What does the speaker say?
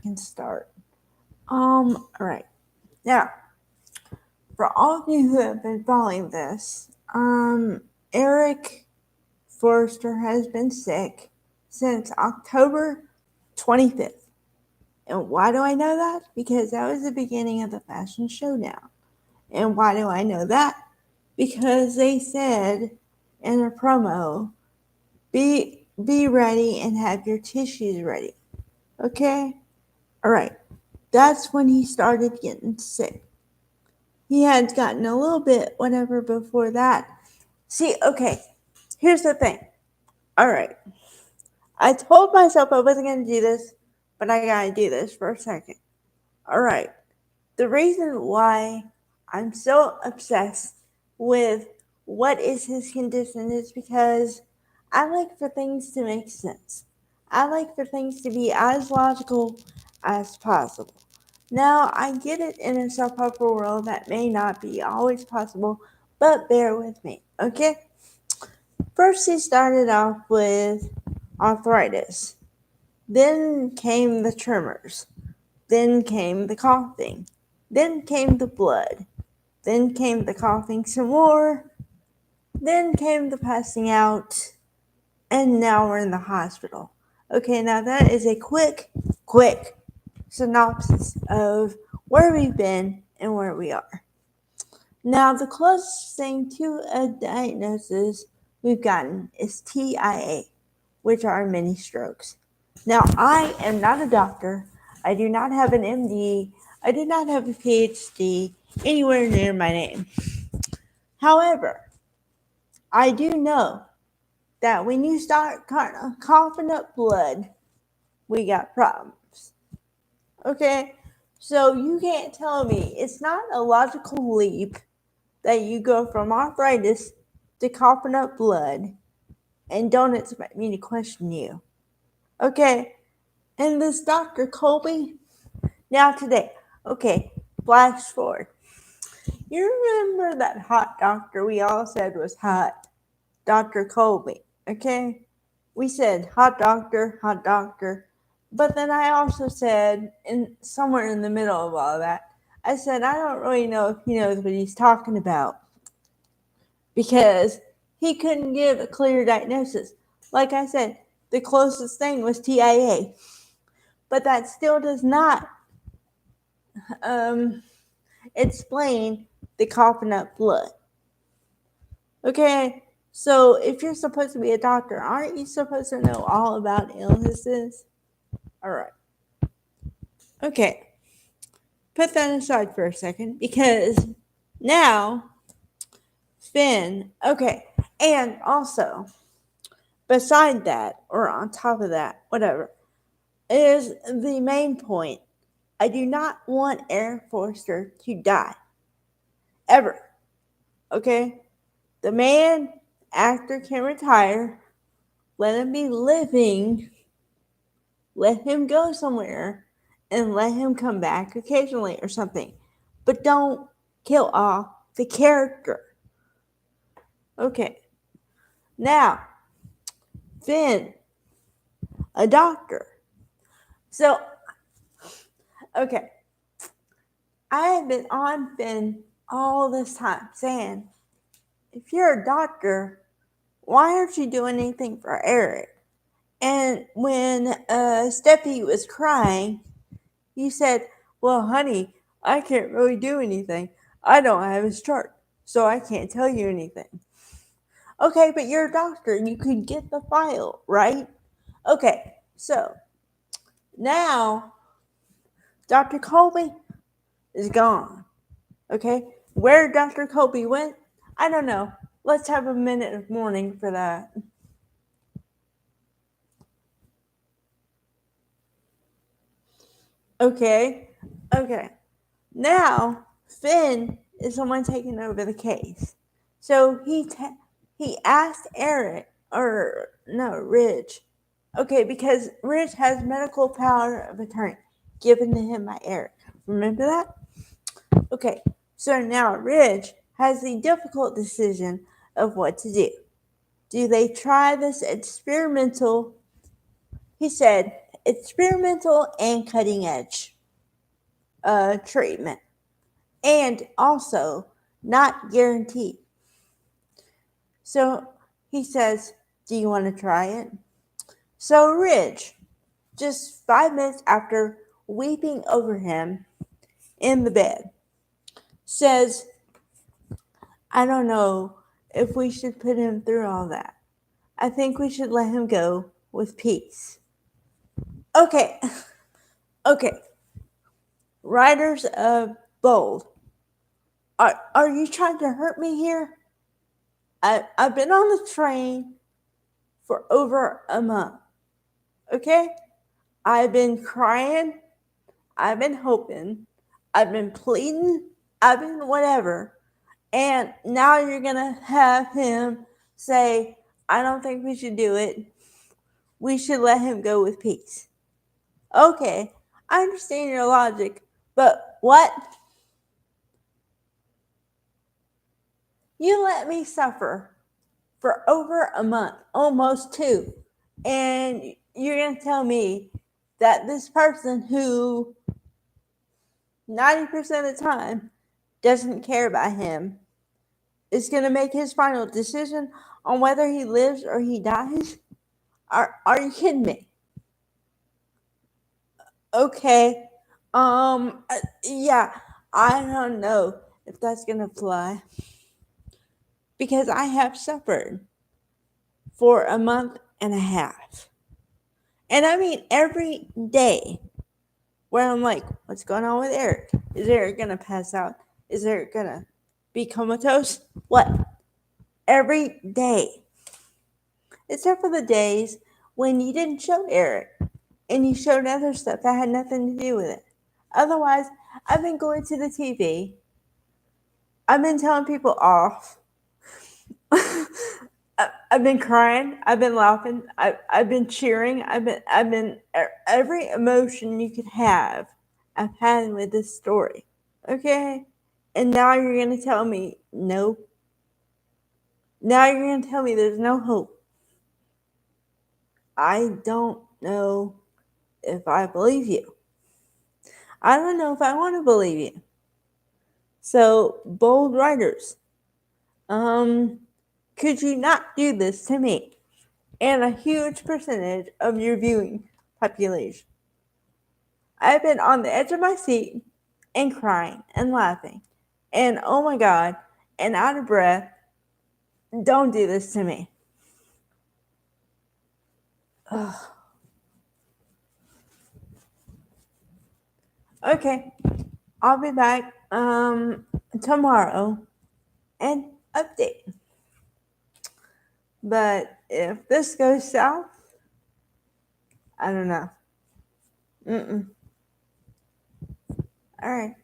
can start. Alright. Now, for all of you who have been following this, Eric Forrester has been sick since October 25th. And why do I know that? Because that was the beginning of the Fashion Showdown. And why do I know that? Because they said in a promo, be ready and have your tissues ready. Okay? Alright. That's when he started getting sick. He had gotten a little bit whatever before that. See, okay, here's the thing. Alright. I told myself I wasn't going to do this, but I gotta do this for a second. Alright. The reason why I'm so obsessed with what is his condition is because I like for things to make sense. I like for things to be as logical as possible. Now, I get it in a soap opera world that may not be always possible, but bear with me, okay? First, he started off with arthritis. Then came the tremors. Then came the coughing. Then came the blood. Then came the coughing some more. Then came the passing out. And now we're in the hospital. Okay, now that is a quick synopsis of where we've been and where we are. Now, the closest thing to a diagnosis we've gotten is TIA, which are mini strokes. Now, I am not a doctor. I do not have an MD. I do not have a PhD anywhere near my name. However, I do know that when you start coughing up blood, we got problems. Okay? So you can't tell me it's not a logical leap that you go from arthritis to coughing up blood and don't expect me to question you. Okay? And this Dr. Colby, now today, okay, flash forward. You remember that hot doctor we all said was hot? Dr. Colby, okay? We said hot doctor, but then I also said, somewhere in the middle of all that, I said, I don't really know if he knows what he's talking about because he couldn't give a clear diagnosis. Like I said, the closest thing was TIA, but that still does not explain the coughing up blood. Okay, so if you're supposed to be a doctor, aren't you supposed to know all about illnesses? All right. Okay, put that aside for a second because now, Finn, okay, and also, beside that, or on top of that, whatever, is the main point. I do not want Eric Forrester to die. Ever. Okay? The man, actor, can retire. Let him be living. Let him go somewhere and let him come back occasionally or something. But don't kill off the character. Okay. Now, Finn, a doctor. So, okay. I have been on Finn all this time saying, if you're a doctor, why aren't you doing anything for Eric? And when Steffi was crying, you said, well, honey, I can't really do anything. I don't have his chart, so I can't tell you anything. Okay, but you're a doctor. You could get the file, right? Okay, so now Dr. Colby is gone. Okay, where Dr. Colby went, I don't know. Let's have a minute of mourning for that. Okay. Now Finn is someone taking over the case. So he asked Rich. Okay, because Rich has medical power of attorney given to him by Eric. Remember that? Okay, so now Rich has the difficult decision of what to do. Do they try this experimental? He said experimental and cutting edge treatment, and also not guaranteed. So he says, "Do you want to try it?" So Ridge, just 5 minutes after weeping over him in the bed, says, "I don't know if we should put him through all that. I think we should let him go with peace." Okay, okay. Writers of Bold, are you trying to hurt me here? I've been on the train for over a month, okay? I've been crying, I've been hoping, I've been pleading, I've been whatever. And now you're gonna have him say, "I don't think we should do it. We should let him go with peace." Okay, I understand your logic, but what? You let me suffer for over a month, almost two, and you're gonna tell me that this person who 90% of the time doesn't care about him is gonna make his final decision on whether he lives or he dies? Are you kidding me? Okay. Yeah, I don't know if that's gonna fly because I have suffered for a month and a half. And I mean every day where I'm like, what's going on with Eric? Is Eric gonna pass out? Is Eric gonna be comatose? What? Every day. Except for the days when you didn't show Eric and you showed other stuff that had nothing to do with it. Otherwise, I've been going to the TV. I've been telling people off. I've been crying. I've been laughing. I've been cheering. I've been every emotion you could have. I've had with this story. Okay, and now you're gonna tell me no. Now you're gonna tell me there's no hope. I don't know if I believe you. I don't know if I want to believe you. So, bold writers, could you not do this to me and a huge percentage of your viewing population? I've been on the edge of my seat and crying and laughing and oh my God, and out of breath. Don't do this to me. Ugh. Okay, I'll be back tomorrow and update. But if this goes south, I don't know. Mm-mm. All right.